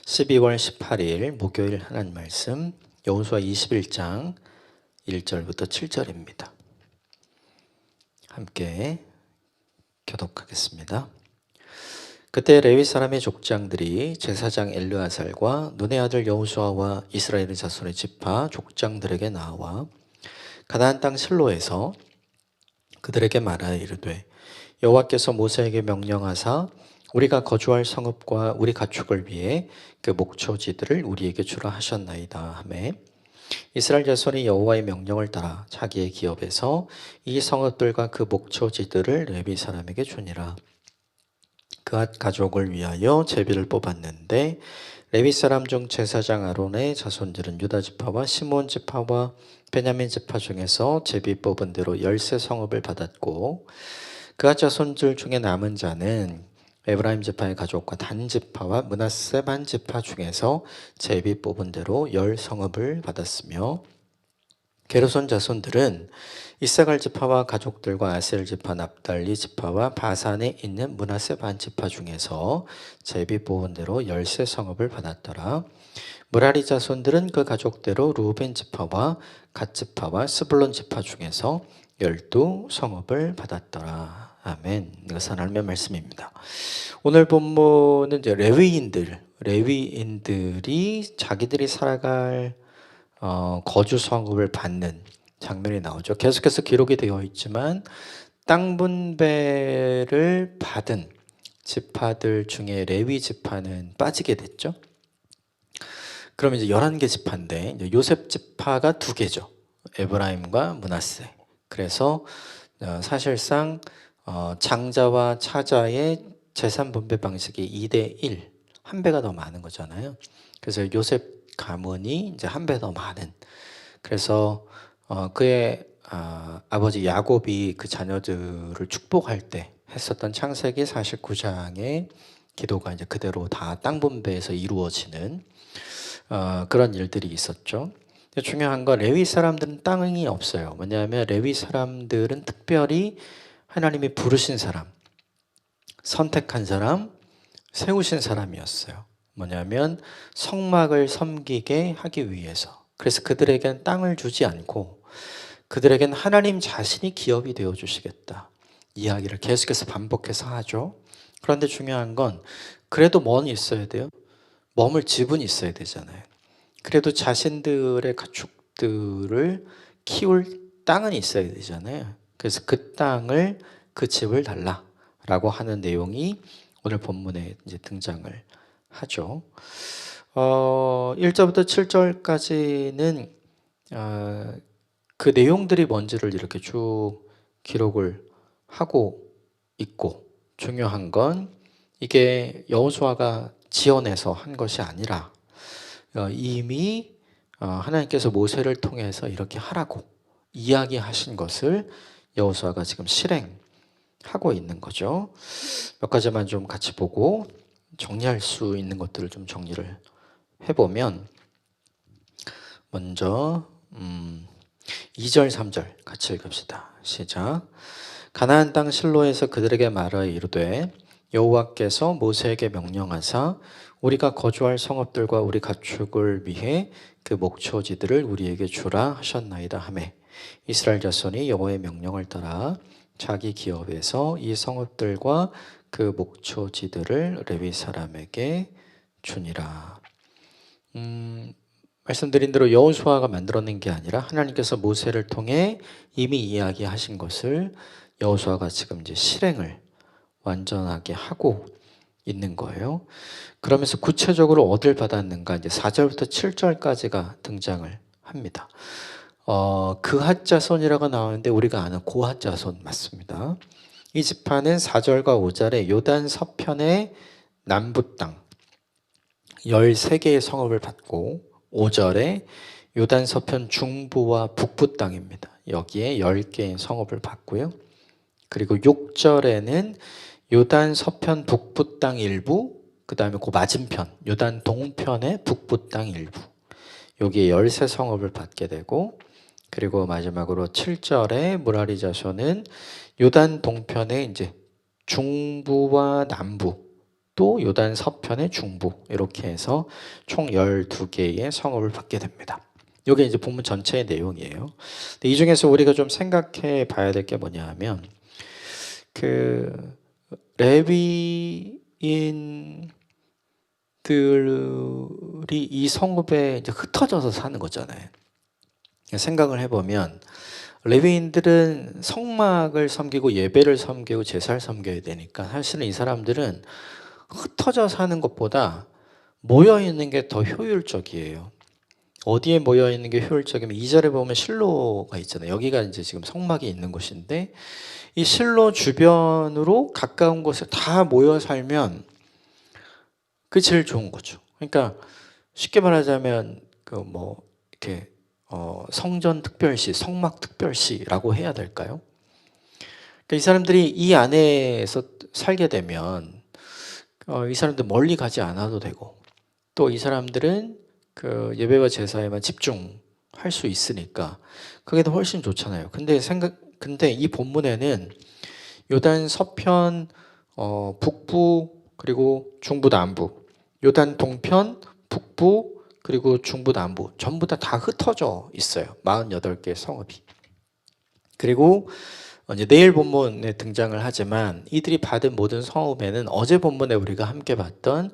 12월 18일 목요일 하나님 말씀 여호수아 21장 1절부터 7절입니다. 함께 교독하겠습니다. 그때 레위 사람의 족장들이 제사장 엘르아살과 눈의 아들 여호수아와 이스라엘의 자손의 지파 족장들에게 나와 가나안 땅 실로에서 그들에게 말하여 이르되 여호와께서 모세에게 명령하사 우리가 거주할 성읍과 우리 가축을 위해 그 목초지들을 우리에게 주라 하셨나이다 하매 이스라엘 자손이 여호와의 명령을 따라 자기의 기업에서 이 성읍들과 그 목초지들을 레위 사람에게 주니라. 그앗 가족을 위하여 제비를 뽑았는데 레위 사람 중 제사장 아론의 자손들은 유다 지파와 시몬 지파와 베냐민 지파 중에서 제비 뽑은 대로 13성읍을 받았고 그앗 자손들 중에 남은 자는 에브라임 지파의 가족과 단 지파와 므낫세 반 지파 중에서 제비 뽑은 대로 10성읍을 받았으며 게르손 자손들은 이사갈 지파와 가족들과 아셀 지파, 납달리 지파와 바산에 있는 므낫세 반 지파 중에서 제비 뽑은 대로 13성읍을 받았더라. 무라리 자손들은 그 가족대로 루벤 지파와 갓 지파와 스불론 지파 중에서 12성읍을 받았더라. 아멘. 이것은 하나님의 말씀입니다. 오늘 본문은 이제 레위인들이 자기들이 살아갈 거주 성읍을 받는 장면이 나오죠. 계속해서 기록이 되어 있지만 땅 분배를 받은 지파들 중에 레위 지파는 빠지게 됐죠. 그럼 이제 11개 지파인데 이제 요셉 지파가 2개죠. 에브라임과 므낫세. 그래서 사실상 장자와 차자의 재산 분배 방식이 2대1, 한 배가 더 많은 거잖아요. 그래서 요셉 가문이 이제 한 배 더 많은. 그래서 그의 아버지 야곱이 그 자녀들을 축복할 때 했었던 창세기 49장의 기도가 이제 그대로 다 땅 분배에서 이루어지는 그런 일들이 있었죠. 중요한 건 레위 사람들은 땅이 없어요. 왜냐하면 레위 사람들은 특별히 하나님이 부르신 사람, 선택한 사람, 세우신 사람이었어요. 뭐냐면 성막을 섬기게 하기 위해서. 그래서 그들에게는 땅을 주지 않고 그들에게는 하나님 자신이 기업이 되어 주시겠다. 이야기를 계속해서 반복해서 하죠. 그런데 중요한 건 그래도 뭔 있어야 돼요? 머물 집은 있어야 되잖아요. 그래도 자신들의 가축들을 키울 땅은 있어야 되잖아요. 그래서 그 땅을, 그 집을 달라라고 하는 내용이 오늘 본문에 이제 등장을 하죠. 1절부터 7절까지는 그 내용들이 뭔지를 이렇게 쭉 기록을 하고 있고, 중요한 건 이게 여호수아가 지어내서 한 것이 아니라 이미 하나님께서 모세를 통해서 이렇게 하라고 이야기하신 것을 여호수아가 지금 실행하고 있는 거죠. 몇 가지만 좀 같이 보고 정리할 수 있는 것들을 좀 정리를 해보면, 먼저 2절 3절 같이 읽읍시다. 시작. 가나안 땅 실로에서 그들에게 말하여 이르되 여호와께서 모세에게 명령하사 우리가 거주할 성읍들과 우리 가축을 위해 그 목초지들을 우리에게 주라 하셨나이다 하매 이스라엘 자손이 여호와의 명령을 따라 자기 기업에서 이 성읍들과 그 목초지들을 레위 사람에게 주니라. 말씀드린 대로 여호수아가 만들어낸 게 아니라 하나님께서 모세를 통해 이미 이야기하신 것을 여호수아가 지금 이제 실행을 완전하게 하고 있는 거예요. 그러면서 구체적으로 어딜 받았는가, 이제 4절부터 7절까지가 등장을 합니다. 그핫 자손이라고 나오는데 우리가 아는 고핫 자손 맞습니다. 이 지파는 4절과 5절에 요단 서편의 남부 땅 13개의 성읍을 받고 5절에 요단 서편 중부와 북부 땅입니다. 여기에 10개의 성읍을 받고요. 그리고 6절에는 요단 서편 북부 땅 일부, 그 다음에 그 맞은편 요단 동편의 북부 땅 일부, 여기에 13성읍을 받게 되고, 그리고 마지막으로 7절에 무라리 자손은 요단 동편의 이제 중부와 남부 또 요단 서편의 중부 이렇게 해서 총 12개의 성읍을 받게 됩니다. 이게 이제 본문 전체의 내용이에요. 근데 이 중에서 우리가 좀 생각해 봐야 될 게 뭐냐 하면 그 레위인들이 이 성읍에 이제 흩어져서 사는 거잖아요. 생각을 해보면 레위인들은 성막을 섬기고 예배를 섬기고 제사를 섬겨야 되니까 사실은 이 사람들은 흩어져 사는 것보다 모여 있는 게 더 효율적이에요. 어디에 모여 있는 게 효율적이면 2절에 보면 실로가 있잖아요. 여기가 이제 지금 성막이 있는 곳인데 이 실로 주변으로 가까운 곳에 다 모여 살면 그게 제일 좋은 거죠. 그러니까 쉽게 말하자면 그 뭐 이렇게 성전 특별시, 성막 특별시라고 해야 될까요? 그러니까 이 사람들이 이 안에서 살게 되면 이 사람들 멀리 가지 않아도 되고 또 이 사람들은 그 예배와 제사에만 집중할 수 있으니까 그게 더 훨씬 좋잖아요. 근데 이 본문에는 요단 서편 북부 그리고 중부 남부, 요단 동편 북부 그리고 중부 남부 전부 다 흩어져 있어요. 48개의 성읍이. 그리고 이제 내일 본문에 등장을 하지만 이들이 받은 모든 성읍에는 어제 본문에 우리가 함께 봤던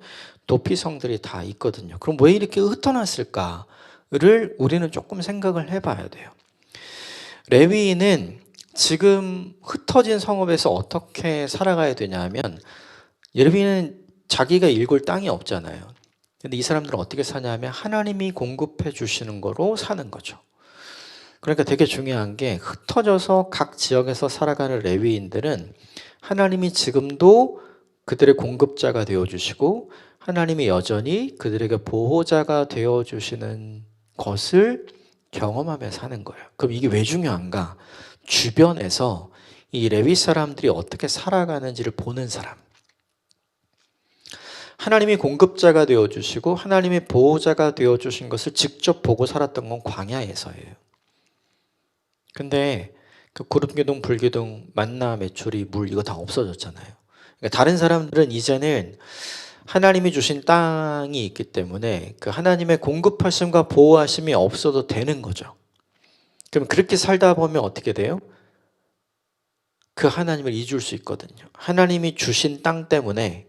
도피성들이 다 있거든요. 그럼 왜 이렇게 흩어놨을까를 우리는 조금 생각을 해봐야 돼요. 레위인은 지금 흩어진 성읍에서 어떻게 살아가야 되냐면 레위인은 자기가 일굴 땅이 없잖아요. 근데 이 사람들은 어떻게 사냐면 하나님이 공급해 주시는 거로 사는 거죠. 그러니까 되게 중요한 게 흩어져서 각 지역에서 살아가는 레위인들은 하나님이 지금도 그들의 공급자가 되어주시고 하나님이 여전히 그들에게 보호자가 되어주시는 것을 경험하며 사는 거예요. 그럼 이게 왜 중요한가? 주변에서 이 레위 사람들이 어떻게 살아가는지를 보는 사람. 하나님이 공급자가 되어주시고 하나님이 보호자가 되어주신 것을 직접 보고 살았던 건 광야에서예요. 근데 그 구름기둥, 불기둥, 만나, 메추리, 물 이거 다 없어졌잖아요. 그러니까 다른 사람들은 이제는 하나님이 주신 땅이 있기 때문에 그 하나님의 공급하심과 보호하심이 없어도 되는 거죠. 그럼 그렇게 살다 보면 어떻게 돼요? 그 하나님을 잊을 수 있거든요. 하나님이 주신 땅 때문에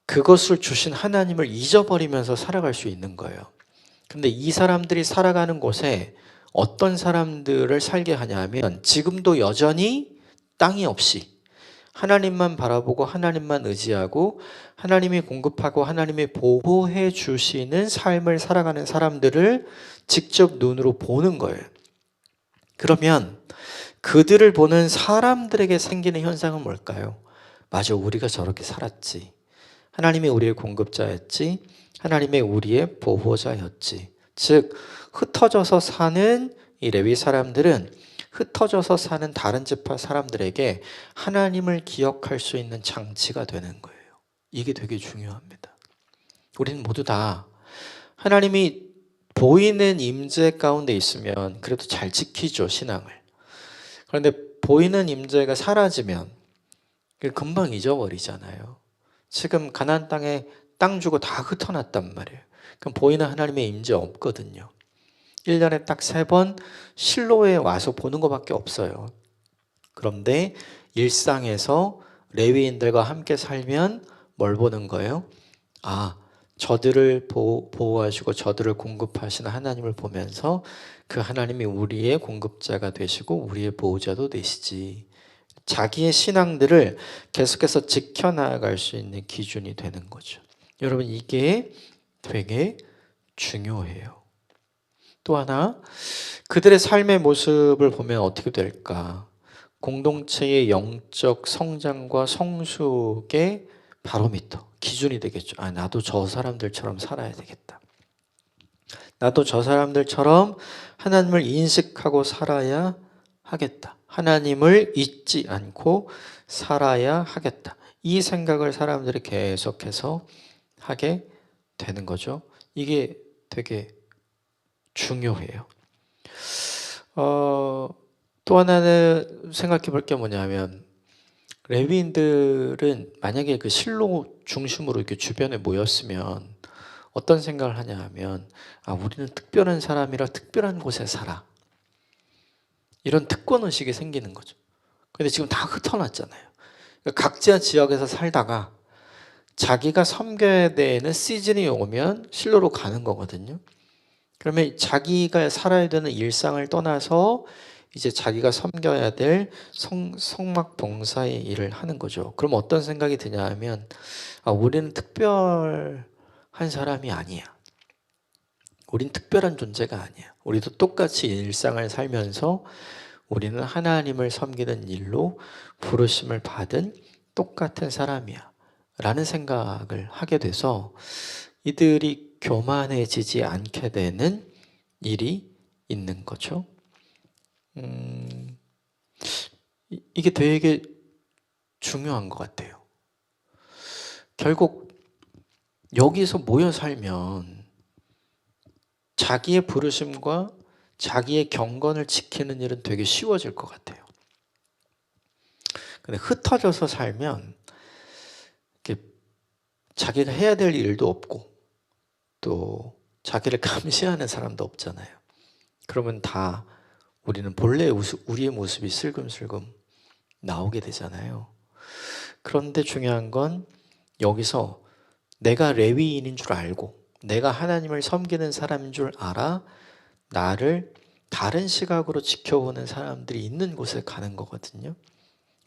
그것을 주신 하나님을 잊어버리면서 살아갈 수 있는 거예요. 근데 이 사람들이 살아가는 곳에 어떤 사람들을 살게 하냐면 지금도 여전히 땅이 없이 하나님만 바라보고 하나님만 의지하고 하나님이 공급하고 하나님이 보호해 주시는 삶을 살아가는 사람들을 직접 눈으로 보는 거예요. 그러면 그들을 보는 사람들에게 생기는 현상은 뭘까요? 맞아, 우리가 저렇게 살았지. 하나님이 우리의 공급자였지. 하나님의 우리의 보호자였지. 즉 흩어져서 사는 이 레위 사람들은 흩어져서 사는 다른 지파 사람들에게 하나님을 기억할 수 있는 장치가 되는 거예요. 이게 되게 중요합니다. 우리는 모두 다 하나님이 보이는 임재 가운데 있으면 그래도 잘 지키죠, 신앙을. 그런데 보이는 임재가 사라지면 금방 잊어버리잖아요. 지금 가나안 땅에 땅 주고 다 흩어놨단 말이에요. 그럼 보이는 하나님의 임재 없거든요. 1년에 딱 3번 실로에 와서 보는 것밖에 없어요. 그런데 일상에서 레위인들과 함께 살면 뭘 보는 거예요? 아, 저들을 보호하시고 저들을 공급하시는 하나님을 보면서 그 하나님이 우리의 공급자가 되시고 우리의 보호자도 되시지. 자기의 신앙들을 계속해서 지켜나갈 수 있는 기준이 되는 거죠. 여러분 이게 되게 중요해요. 또 하나 그들의 삶의 모습을 보면 어떻게 될까? 공동체의 영적 성장과 성숙의 바로미터, 기준이 되겠죠. 아, 나도 저 사람들처럼 살아야 되겠다. 나도 저 사람들처럼 하나님을 인식하고 살아야 하겠다. 하나님을 잊지 않고 살아야 하겠다. 이 생각을 사람들이 계속해서 하게 되는 거죠. 이게 되게 중요해요. 또 하나는 생각해 볼 게 뭐냐면 레위인들은 만약에 그 실로 중심으로 이렇게 주변에 모였으면 어떤 생각을 하냐 하면, 우리는 특별한 사람이라 특별한 곳에 살아. 이런 특권 의식이 생기는 거죠. 근데 지금 다 흩어놨잖아요. 그러니까 각자 지역에서 살다가 자기가 섬겨야 되는 시즌이 오면 실로로 가는 거거든요. 그러면 자기가 살아야 되는 일상을 떠나서 이제 자기가 섬겨야 될 성막 봉사의 일을 하는 거죠. 그럼 어떤 생각이 드냐 하면, 우리는 특별한 사람이 아니야. 우린 특별한 존재가 아니야. 우리도 똑같이 일상을 살면서 우리는 하나님을 섬기는 일로 부르심을 받은 똑같은 사람이야 라는 생각을 하게 돼서 이들이 교만해지지 않게 되는 일이 있는 거죠. 이게 되게 중요한 것 같아요. 결국 여기서 모여 살면 자기의 부르심과 자기의 경건을 지키는 일은 되게 쉬워질 것 같아요. 근데 흩어져서 살면 자기가 해야 될 일도 없고 또 자기를 감시하는 사람도 없잖아요. 그러면 다 우리는 본래 우리의 모습이 슬금슬금 나오게 되잖아요. 그런데 중요한 건 여기서 내가 레위인인 줄 알고 내가 하나님을 섬기는 사람인 줄 알아 나를 다른 시각으로 지켜보는 사람들이 있는 곳에 가는 거거든요.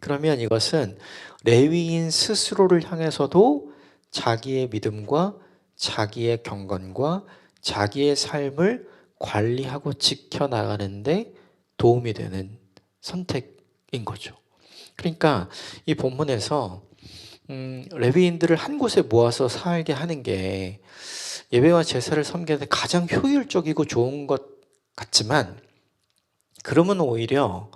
그러면 이것은 레위인 스스로를 향해서도 자기의 믿음과 자기의 경건과 자기의 삶을 관리하고 지켜나가는데 도움이 되는 선택인 거죠. 그러니까 이 본문에서 레위인들을 한 곳에 모아서 살게 하는 게 예배와 제사를 섬기는데 가장 효율적이고 좋은 것 같지만, 그러면 오히려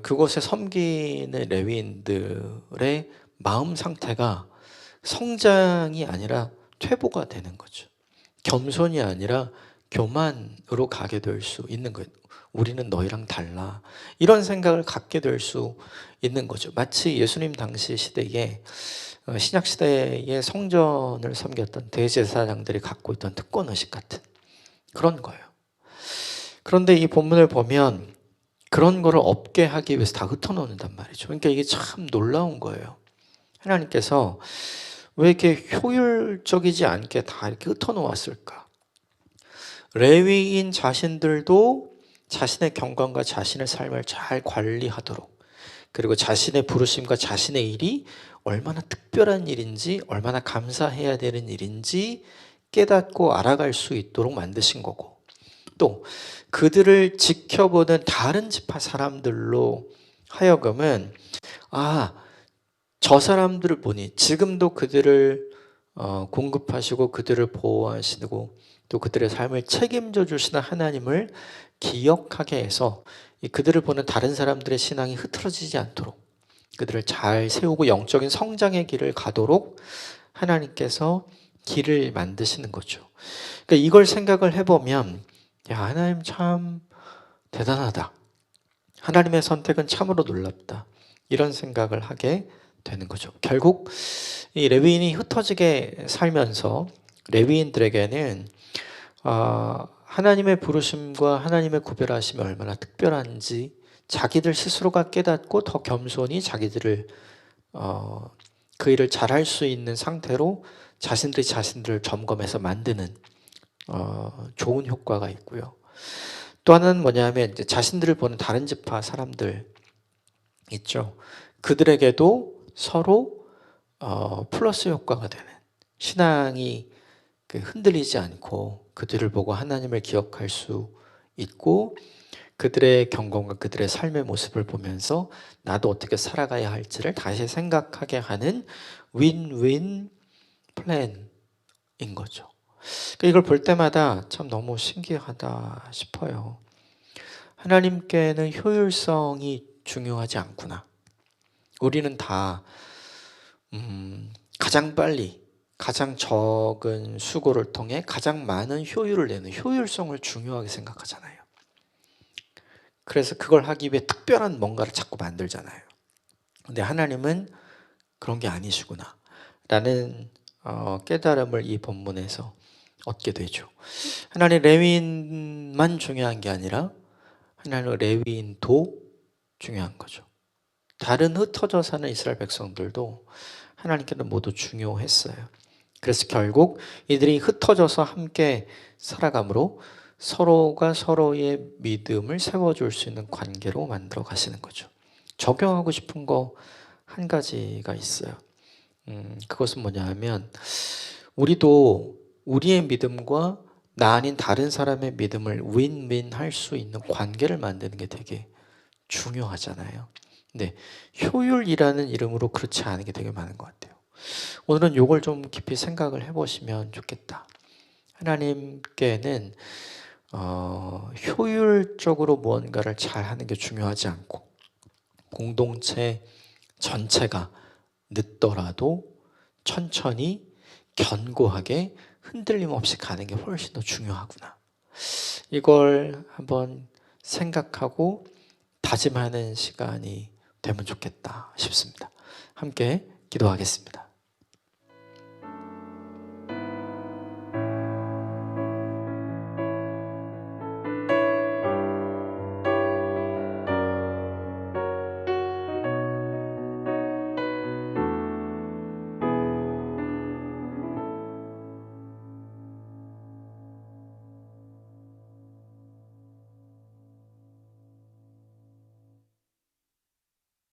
그곳에 섬기는 레위인들의 마음 상태가 성장이 아니라 퇴보가 되는 거죠. 겸손이 아니라 교만으로 가게 될 수 있는 거예요. 우리는 너희랑 달라. 이런 생각을 갖게 될 수 있는 거죠. 마치 예수님 당시 시대에 신약 시대의 성전을 섬겼던 대제사장들이 갖고 있던 특권의식 같은 그런 거예요. 그런데 이 본문을 보면 그런 거를 없게 하기 위해서 다 흩어놓는단 말이죠. 그러니까 이게 참 놀라운 거예요. 하나님께서 왜 이렇게 효율적이지 않게 다 이렇게 흩어놓았을까? 레위인 자신들도 자신의 경건과 자신의 삶을 잘 관리하도록, 그리고 자신의 부르심과 자신의 일이 얼마나 특별한 일인지, 얼마나 감사해야 되는 일인지 깨닫고 알아갈 수 있도록 만드신 거고, 또 그들을 지켜보는 다른 지파 사람들로 하여금은 저 사람들을 보니 지금도 그들을 공급하시고 그들을 보호하시고 또 그들의 삶을 책임져 주시는 하나님을 기억하게 해서 그들을 보는 다른 사람들의 신앙이 흐트러지지 않도록 그들을 잘 세우고 영적인 성장의 길을 가도록 하나님께서 길을 만드시는 거죠. 그러니까 이걸 생각을 해보면, 하나님 참 대단하다. 하나님의 선택은 참으로 놀랍다. 이런 생각을 하게 되는 거죠. 결국 이 레위인이 흩어지게 살면서 레위인들에게는 하나님의 부르심과 하나님의 구별하심이 얼마나 특별한지 자기들 스스로가 깨닫고 더 겸손히 자기들을 그 일을 잘할 수 있는 상태로 자신들이 자신들을 점검해서 만드는 좋은 효과가 있고요. 또 하나는 뭐냐면 이제 자신들을 보는 다른 지파 사람들 있죠. 그들에게도 서로 플러스 효과가 되는, 신앙이 흔들리지 않고 그들을 보고 하나님을 기억할 수 있고 그들의 경건과 그들의 삶의 모습을 보면서 나도 어떻게 살아가야 할지를 다시 생각하게 하는 윈윈 플랜인 거죠. 이걸 볼 때마다 참 너무 신기하다 싶어요. 하나님께는 효율성이 중요하지 않구나. 우리는 다 가장 빨리 가장 적은 수고를 통해 가장 많은 효율을 내는 효율성을 중요하게 생각하잖아요. 그래서 그걸 하기 위해 특별한 뭔가를 자꾸 만들잖아요. 근데 하나님은 그런 게 아니시구나 라는 깨달음을 이 본문에서 얻게 되죠. 하나님 레위인만 중요한 게 아니라 하나님 레위인도 중요한 거죠. 다른 흩어져 사는 이스라엘 백성들도 하나님께는 모두 중요했어요. 그래서 결국 이들이 흩어져서 함께 살아감으로 서로가 서로의 믿음을 세워줄 수 있는 관계로 만들어 가시는 거죠. 적용하고 싶은 거 한 가지가 있어요. 그것은 뭐냐 하면 우리도 우리의 믿음과 나 아닌 다른 사람의 믿음을 윈윈 할 수 있는 관계를 만드는 게 되게 중요하잖아요. 근데 효율이라는 이름으로 그렇지 않은 게 되게 많은 것 같아요. 오늘은 이걸 좀 깊이 생각을 해보시면 좋겠다. 하나님께는 효율적으로 무언가를 잘 하는 게 중요하지 않고 공동체 전체가 늦더라도 천천히 견고하게 흔들림 없이 가는 게 훨씬 더 중요하구나. 이걸 한번 생각하고 다짐하는 시간이 되면 좋겠다 싶습니다. 함께 기도하겠습니다.